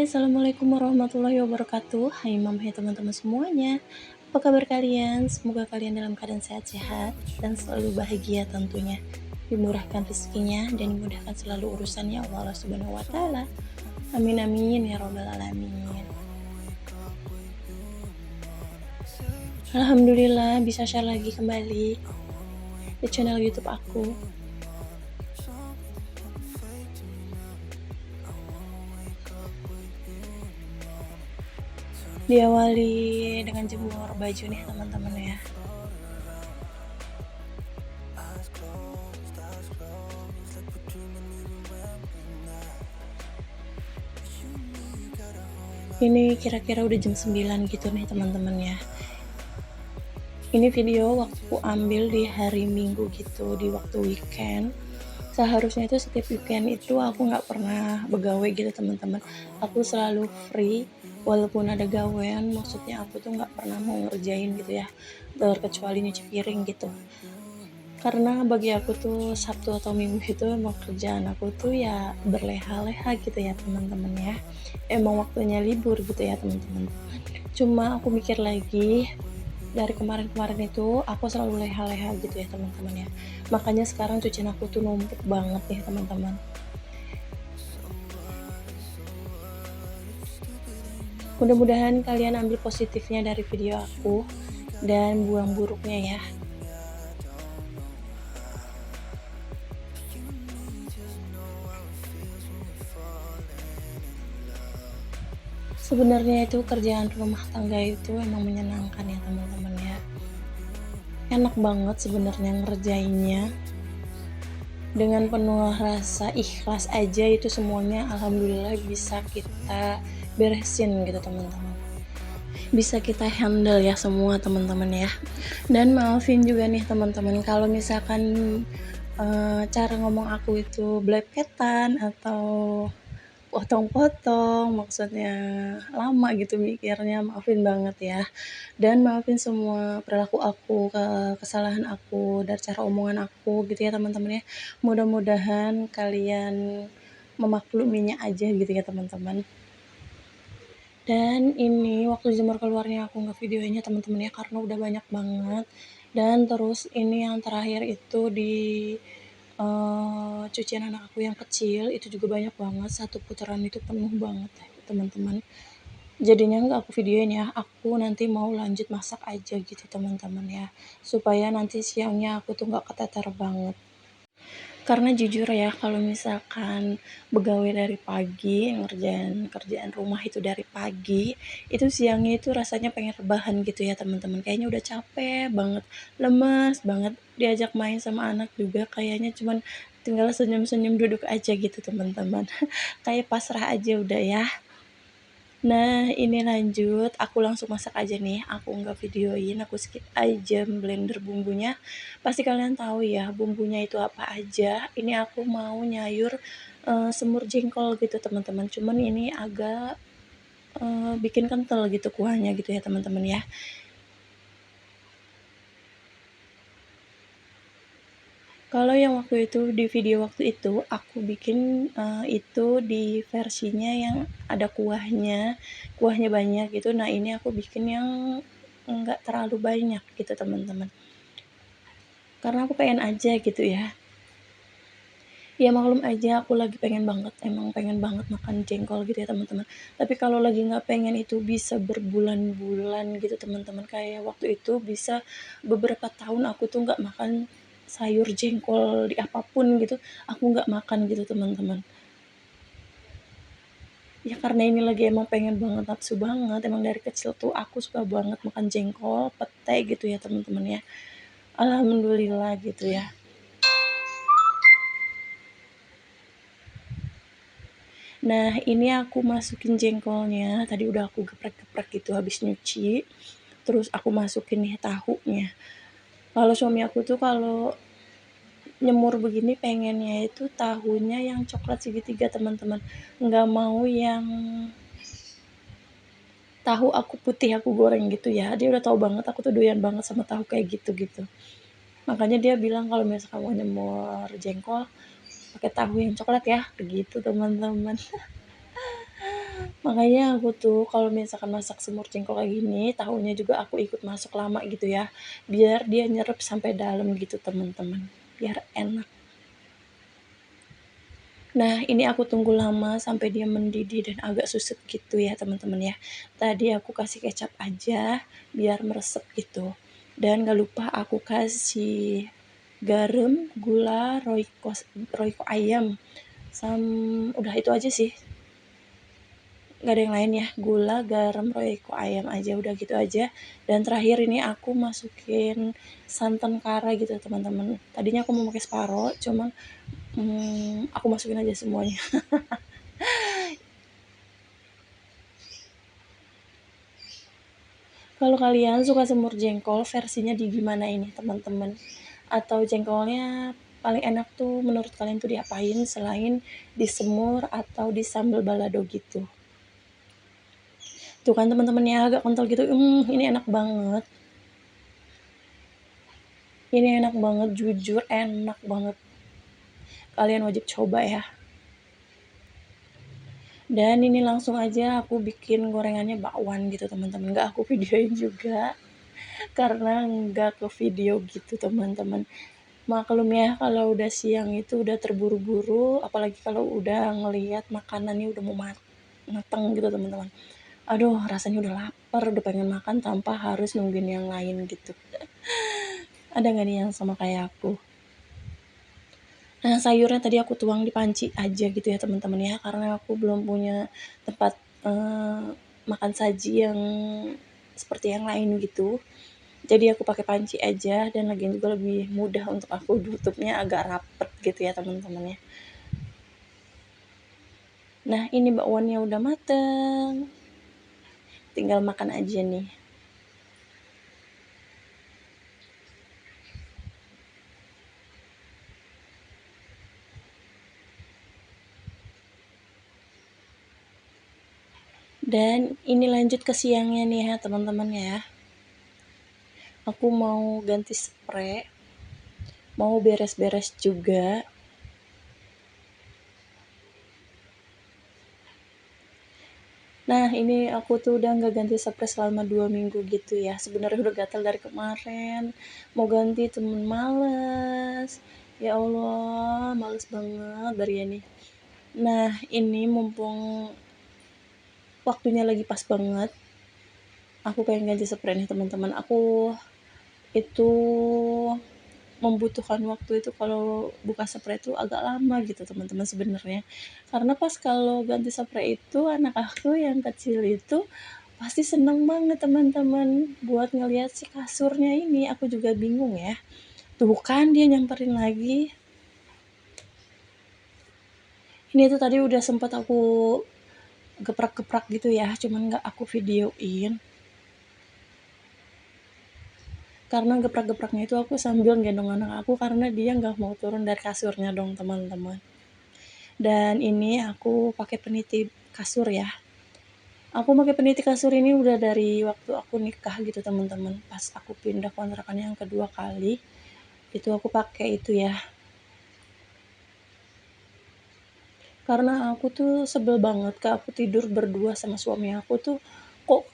Assalamualaikum warahmatullahi wabarakatuh. Hai Mam, hai teman-teman semuanya. Apa kabar kalian? Semoga kalian dalam keadaan sehat-sehat dan selalu bahagia tentunya. Dimurahkan rezekinya dan dimudahkan selalu urusannya Allah Subhanahu wa taala. Amin amin ya robbal alamin. Alhamdulillah bisa share lagi kembali di channel YouTube aku. Diawali dengan jemur baju nih teman-teman ya. Ini kira-kira udah jam 9 gitu nih teman-teman ya. Ini video waktu ambil di hari Minggu gitu, di waktu weekend. Seharusnya itu setiap weekend itu aku nggak pernah begawe gitu teman-teman. Aku selalu free, walaupun ada gawean, maksudnya aku tuh nggak pernah mau ngerjain gitu ya, terkecuali nyuci piring gitu. Karena bagi aku tuh Sabtu atau Minggu itu emang kerjaan aku tuh ya berleha-leha gitu ya teman-teman ya. Emang waktunya libur gitu ya teman-teman. Cuma aku mikir lagi, dari kemarin-kemarin itu aku selalu leha-leha gitu ya teman-teman ya. Makanya sekarang cucian aku tuh numpuk banget nih teman-teman. Mudah-mudahan kalian ambil positifnya dari video aku dan buang buruknya ya. Sebenarnya itu kerjaan rumah tangga itu emang menyenangkan ya teman-teman ya. Enak banget sebenarnya ngerjainnya. Dengan penuh rasa ikhlas aja itu semuanya alhamdulillah bisa kita beresin gitu teman-teman. Bisa kita handle ya semua teman-teman ya. Dan maafin juga nih teman-teman kalau misalkan cara ngomong aku itu belepetan atau potong-potong, maksudnya lama gitu mikirnya, maafin banget ya. Dan maafin semua perilaku aku, kesalahan aku, dari cara omongan aku gitu ya teman-teman ya. Mudah-mudahan kalian memakluminya aja gitu ya teman-teman. Dan ini waktu jemur keluarnya aku nggak videonya teman-teman ya, karena udah banyak banget. Dan terus ini yang terakhir itu di cucian anak aku yang kecil, itu juga banyak banget, satu putaran itu penuh banget ya teman-teman. Jadinya nggak aku videoin ya, aku nanti mau lanjut masak aja gitu teman-teman ya, supaya nanti siangnya aku tuh nggak keteter banget. Karena jujur ya, kalau misalkan begawe dari pagi, ngerjain kerjaan rumah itu dari pagi, itu siangnya itu rasanya pengen rebahan gitu ya teman-teman. Kayaknya udah capek banget, lemes banget, diajak main sama anak juga kayaknya cuman tinggal senyum-senyum duduk aja gitu teman-teman. Kayak pasrah aja udah ya. Nah, ini lanjut, aku langsung masak aja nih, aku nggak videoin, aku skip aja blender bumbunya. Pasti kalian tahu ya, bumbunya itu apa aja. Ini aku mau nyayur semur jengkol gitu teman-teman. Cuman ini agak bikin kental gitu kuahnya gitu ya teman-teman ya. Kalau yang waktu itu di video waktu itu aku bikin itu di versinya yang ada kuahnya, kuahnya banyak gitu. Nah ini aku bikin yang nggak terlalu banyak gitu teman-teman. Karena aku pengen aja gitu ya. Ya maklum aja aku lagi pengen banget, emang pengen banget makan jengkol gitu ya teman-teman. Tapi kalau lagi nggak pengen itu bisa berbulan-bulan gitu teman-teman. Kayak waktu itu bisa beberapa tahun aku tuh nggak makan sayur jengkol di apapun gitu, aku nggak makan gitu teman-teman. Ya karena ini lagi emang pengen banget, nafsu banget, emang dari kecil tuh aku suka banget makan jengkol, pete gitu ya teman-teman ya. Alhamdulillah gitu ya. Nah, ini aku masukin jengkolnya, tadi udah aku geprek-geprek gitu habis nyuci, terus aku masukin nih tahunya. Kalau suami aku tuh kalau nyemur begini pengennya itu tahunya yang coklat segitiga teman-teman, nggak mau yang tahu aku putih aku goreng gitu ya. Dia udah tahu banget aku tuh doyan banget sama tahu kayak gitu-gitu. Makanya dia bilang kalau misalkan mau nyemur jengkol pakai tahu yang coklat ya, begitu teman-teman. Makanya aku tuh kalau misalkan masak semur jengkol kayak gini, tahunya juga aku ikut masuk lama gitu ya, biar dia nyerep sampai dalam gitu teman-teman, biar enak. Nah, ini aku tunggu lama sampai dia mendidih dan agak susut gitu ya teman-teman ya. Tadi aku kasih kecap aja biar meresep gitu. Dan gak lupa aku kasih garam, gula, royco ayam, udah itu aja sih. Gak ada yang lain ya, gula, garam, royco ayam aja, udah gitu aja. Dan terakhir ini aku masukin santan kara gitu teman-teman. Tadinya aku mau pakai separo, cuman aku masukin aja semuanya. Kalau kalian suka semur jengkol versinya di gimana ini teman-teman? Atau jengkolnya paling enak tuh menurut kalian tuh diapain selain disemur atau disambal balado gitu? Tuh kan teman-teman ya agak kental gitu, ini enak banget. Ini enak banget, jujur enak banget. Kalian wajib coba ya. Dan ini langsung aja aku bikin gorengannya bakwan gitu teman-teman. Nggak aku videoin juga karena nggak ke video gitu teman-teman. Maklum ya kalau udah siang itu udah terburu-buru, apalagi kalau udah ngelihat makanannya udah mau mateng gitu teman-teman. Aduh rasanya udah lapar, udah pengen makan tanpa harus nungguin yang lain gitu. Ada nggak nih yang sama kayak aku? Nah sayurnya tadi aku tuang di panci aja gitu ya teman-teman ya, karena aku belum punya tempat makan saji yang seperti yang lain gitu. Jadi aku pakai panci aja dan lagian juga lebih mudah untuk aku tutupnya agak rapet gitu ya teman-teman ya. Nah ini bakwannya udah mateng, tinggal makan aja nih. Dan ini lanjut ke siangnya nih ya teman-teman ya. Aku mau ganti spray, mau beres-beres juga. Nah ini aku tuh udah nggak ganti spray selama 2 minggu gitu ya. Sebenarnya udah gatal dari kemarin. Mau ganti temen males. Ya Allah, males banget dari ini. Nah ini mumpung waktunya lagi pas banget, aku pengen ganti spray nih teman-teman. Aku itu membutuhkan waktu itu kalau buka spray itu agak lama gitu teman-teman sebenarnya. Karena pas kalau ganti spray itu anak aku yang kecil itu pasti seneng banget teman-teman buat ngelihat si kasurnya ini. Aku juga bingung ya. Tuh kan dia nyamperin lagi. Ini tuh tadi udah sempat aku geprak-geprak gitu ya, cuman nggak aku videoin. Karena geprak-gepraknya itu aku sambil gendong anak aku karena dia nggak mau turun dari kasurnya dong teman-teman. Dan ini aku pakai peniti kasur ya. Aku pakai peniti kasur ini udah dari waktu aku nikah gitu teman-teman. Pas aku pindah kontrakan yang kedua kali, itu aku pakai itu ya. Karena aku tuh sebel banget Kak, aku tidur berdua sama suami aku tuh kok,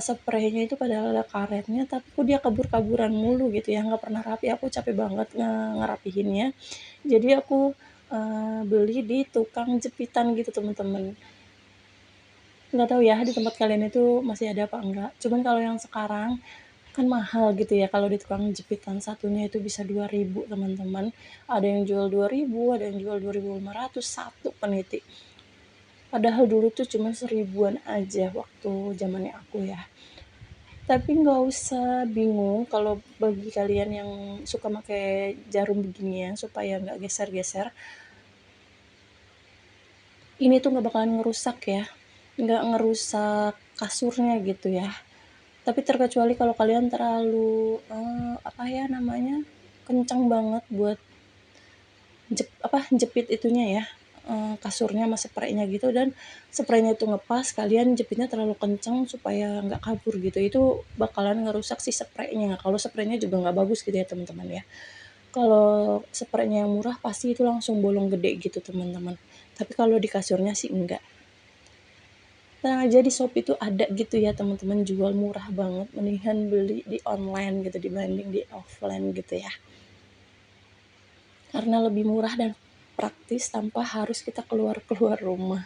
spraynya itu padahal ada karetnya, tapi kok dia kabur-kaburan mulu gitu ya, nggak pernah rapi, aku capek banget ngerapihinnya. Jadi aku, beli di tukang jepitan gitu temen-temen. Nggak tahu ya di tempat kalian itu masih ada apa enggak, cuman kalau yang sekarang kan mahal gitu ya kalau di tukang jepitan, satunya itu bisa 2.000 teman-teman. Ada yang jual 2.000, ada yang jual 2.500 satu peniti. Padahal dulu tuh cuma 1.000-an aja waktu zamannya aku ya. Tapi nggak usah bingung kalau bagi kalian yang suka pakai jarum beginian supaya nggak geser-geser. Ini tuh nggak bakalan ngerusak ya, nggak ngerusak kasurnya gitu ya. Tapi terkecuali kalau kalian terlalu apa ya namanya kencang banget buat jepit itunya ya, kasurnya sama spraynya gitu dan spraynya itu ngepas, kalian jepitnya terlalu kencang supaya nggak kabur gitu, itu bakalan ngerusak si spraynya. Kalau spraynya juga nggak bagus gitu ya teman-teman ya. Kalau spraynya yang murah pasti itu langsung bolong gede gitu teman-teman, tapi kalau di kasurnya sih enggak. Nah, jadi Shopee itu ada gitu ya teman-teman, jual murah banget, mendingan beli di online gitu dibanding di offline gitu ya. Karena lebih murah dan praktis tanpa harus kita keluar rumah.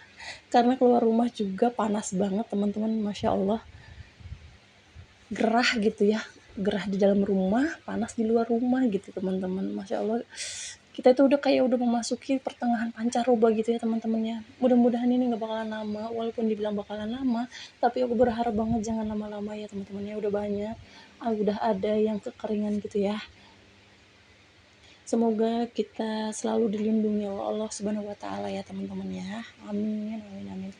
Karena keluar rumah juga panas banget teman-teman, Masya Allah. Gerah gitu ya, gerah di dalam rumah, panas di luar rumah gitu teman-teman. Masya Allah, kita itu udah kayak udah memasuki pertengahan pancaroba gitu ya teman-teman ya. Mudah-mudahan ini nggak bakalan lama, walaupun dibilang bakalan lama, tapi aku berharap banget jangan lama-lama ya teman-teman ya. Udah banyak, udah ada yang kekeringan gitu ya. Semoga kita selalu dilindungi oleh Allah Subhanahu wa taala ya teman-teman ya. Amin amin amin.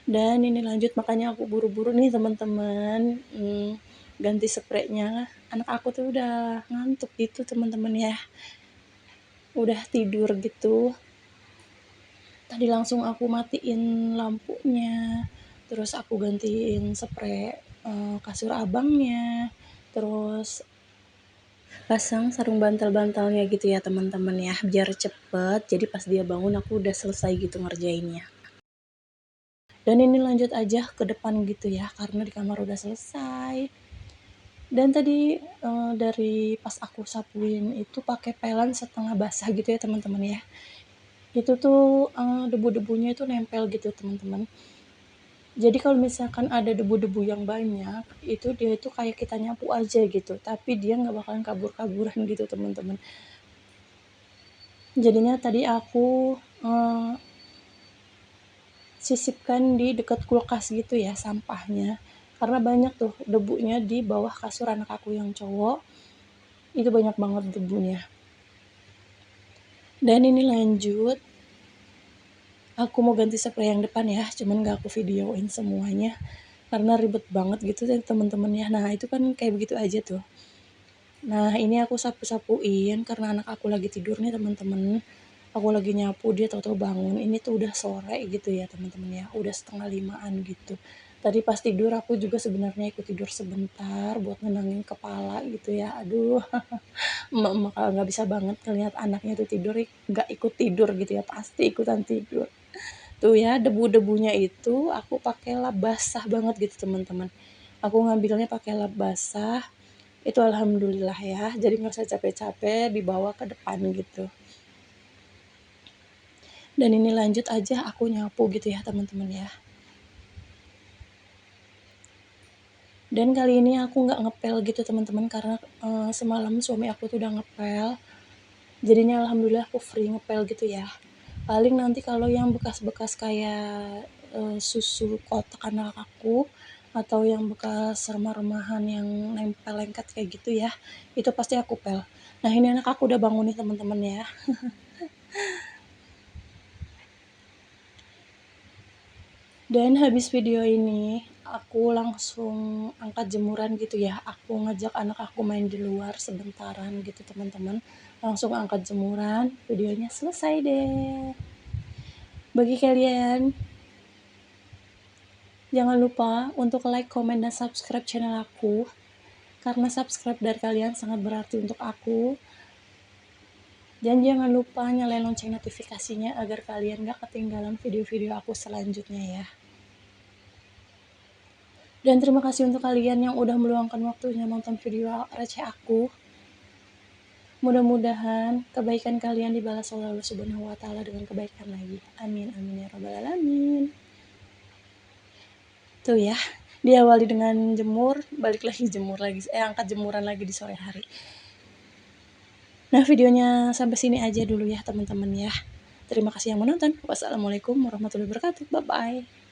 Dan ini lanjut, makanya aku buru-buru nih teman-teman, ganti spraynya. Anak aku tuh udah ngantuk gitu teman-teman ya. Udah tidur gitu. Tadi langsung aku matiin lampunya. Terus aku gantiin spray kasur abangnya. Terus pasang sarung bantal-bantalnya gitu ya teman-teman ya, biar cepet. Jadi pas dia bangun aku udah selesai gitu ngerjainnya. Dan ini lanjut aja ke depan gitu ya, karena di kamar udah selesai. Dan tadi dari pas aku sapuin itu pakai pelan setengah basah gitu ya teman-teman ya. Itu tuh debu-debunya itu nempel gitu teman-teman. Jadi kalau misalkan ada debu-debu yang banyak, itu dia itu kayak kita nyapu aja gitu, tapi dia nggak bakalan kabur-kaburan gitu teman-teman. Jadinya tadi aku sisipkan di dekat kulkas gitu ya sampahnya, karena banyak tuh debunya di bawah kasur anak aku yang cowok, itu banyak banget debunya. Dan ini lanjut, aku mau ganti spray yang depan ya, cuman gak aku videoin semuanya karena ribet banget gitu ya teman-teman ya. Nah itu kan kayak begitu aja tuh. Nah ini aku sapu-sapuin karena anak aku lagi tidur nih teman-teman. Aku lagi nyapu, dia tahu-tahu bangun. Ini tuh udah sore gitu ya teman-teman ya, udah 4:30 gitu. Tadi pas tidur aku juga sebenarnya ikut tidur sebentar buat nenangin kepala gitu ya. Aduh, emak-emak kalau nggak bisa banget ngelihat anaknya tuh tidur, nggak ikut tidur gitu ya, pasti ikutan tidur. Tuh ya, debu-debunya itu aku pakai lap basah banget gitu teman-teman. Aku ngambilnya pakai lap basah, itu alhamdulillah ya, jadi nggak usah capek-capek dibawa ke depan gitu. Dan ini lanjut aja aku nyapu gitu ya teman-teman ya. Dan kali ini aku nggak ngepel gitu teman-teman, karena semalam suami aku tuh udah ngepel. Jadinya alhamdulillah aku free ngepel gitu ya. Paling nanti kalau yang bekas-bekas kayak susu kotak anak aku, atau yang bekas remah-remahan yang nempel lengket kayak gitu ya, itu pasti aku pel. Nah ini anak aku udah bangun nih teman-teman ya. Dan habis video ini aku langsung angkat jemuran gitu ya. Aku ngajak anak aku main di luar sebentaran gitu teman-teman. Langsung angkat jemuran, videonya selesai deh. Bagi kalian, jangan lupa untuk like, comment, dan subscribe channel aku. Karena subscribe dari kalian sangat berarti untuk aku. Dan jangan lupa nyalain lonceng notifikasinya agar kalian gak ketinggalan video-video aku selanjutnya ya. Dan terima kasih untuk kalian yang udah meluangkan waktunya nonton video receh aku. Mudah-mudahan kebaikan kalian dibalas oleh Allah Subhanahu wa taala dengan kebaikan lagi. Amin amin ya rabbal alamin. Tuh ya, diawali dengan jemur, balik lagi jemur lagi, angkat jemuran lagi di sore hari. Nah videonya sampai sini aja dulu ya teman-teman ya. Terima kasih yang menonton. Wassalamualaikum warahmatullahi wabarakatuh. Bye bye.